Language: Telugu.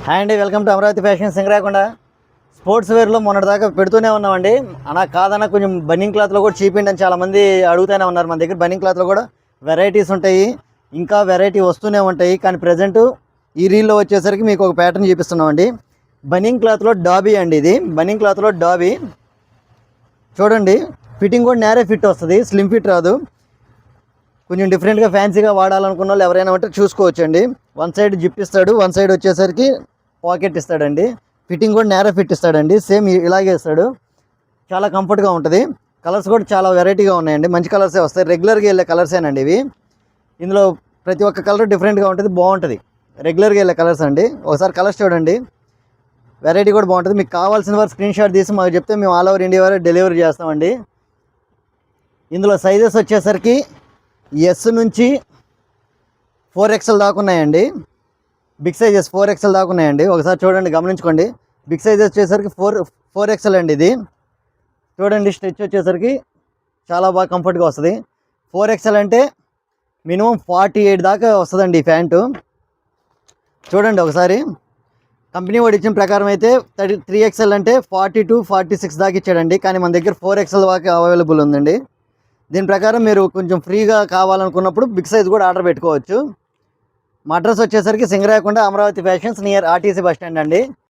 హాయ్ అండి, welcome to Amaravati fashion Singarakonda. Sports వేర్లో మొన్నటిదాకా పెడుతూనే ఉన్నామండి. అలా కాదన్నా కొంచెం బన్నింగ్ క్లాత్లో కూడా చీపిండి అని చాలామంది అడుగుతూనే ఉన్నారు. మన దగ్గర బన్నింగ్ క్లాత్లో కూడా వెరైటీస్ ఉంటాయి, ఇంకా వెరైటీ వస్తూనే ఉంటాయి. కానీ ప్రజెంట్ ఈ రీల్లో వచ్చేసరికి మీకు ఒక ప్యాటర్న్ చూపిస్తున్నామండి. బన్నింగ్ క్లాత్లో డాబీ అండి. ఇది బన్నింగ్ క్లాత్లో డాబీ చూడండి. ఫిట్టింగ్ కూడా నేరే ఫిట్ వస్తుంది, స్లిమ్ ఫిట్ రాదు. కొంచెం డిఫరెంట్గా ఫ్యాన్సీగా వాడాలనుకున్న వాళ్ళు ఎవరైనా ఉంటే చూసుకోవచ్చండి. వన్ సైడ్ జిప్ ఇస్తాడు, వన్ సైడ్ వచ్చేసరికి పాకెట్ ఇస్తాడండి. ఫిట్టింగ్ కూడా నేరో ఫిట్ ఇస్తాడండి, సేమ్ ఇలాగే ఇస్తాడు. చాలా కంఫర్ట్గా ఉంటుంది. కలర్స్ కూడా చాలా వెరైటీగా ఉన్నాయండి, మంచి కలర్సే వస్తాయి. రెగ్యులర్గా వెళ్ళే కలర్సేనండి ఇవి. ఇందులో ప్రతి ఒక్క కలర్ డిఫరెంట్గా ఉంటుంది, బాగుంటుంది. రెగ్యులర్గా వెళ్ళే కలర్స్ అండి. ఒకసారి కలర్స్ చూడండి, వెరైటీ కూడా బాగుంటుంది. మీకు కావాల్సిన వారు స్క్రీన్ షాట్ తీసి మాకు చెప్తే మేము ఆల్ ఓవర్ ఇండియా వరకు డెలివరీ చేస్తామండి. ఇందులో సైజెస్ వచ్చేసరికి ఎస్ నుంచి 4XL దాకా ఉన్నాయండి. బిగ్ సైజెస్ 4XL దాకా ఉన్నాయండి. ఒకసారి చూడండి, గమనించుకోండి. బిగ్ సైజెస్ వచ్చేసరికి 4XL అండి. ఇది చూడండి, స్ట్రెచ్ వచ్చేసరికి చాలా బాగా కంఫర్ట్గా వస్తుంది. 4XL అంటే మినిమం 48 దాకా వస్తుందండి ఈ ప్యాంటు. చూడండి ఒకసారి. కంపెనీ వాడు ఇచ్చిన ప్రకారం అయితే 3XL అంటే 42, 46 దాకా ఇచ్చాడండి. కానీ మన దగ్గర 4XL దాకా అవైలబుల్ ఉందండి. దీని ప్రకారం మీరు కొంచెం ఫ్రీగా కావాలనుకున్నప్పుడు బిగ్ సైజ్ కూడా ఆర్డర్ పెట్టుకోవచ్చు. మా అడ్రస్ వచ్చేసరికి Singarakonda Amaravati fashions near RTC bus stand అండి.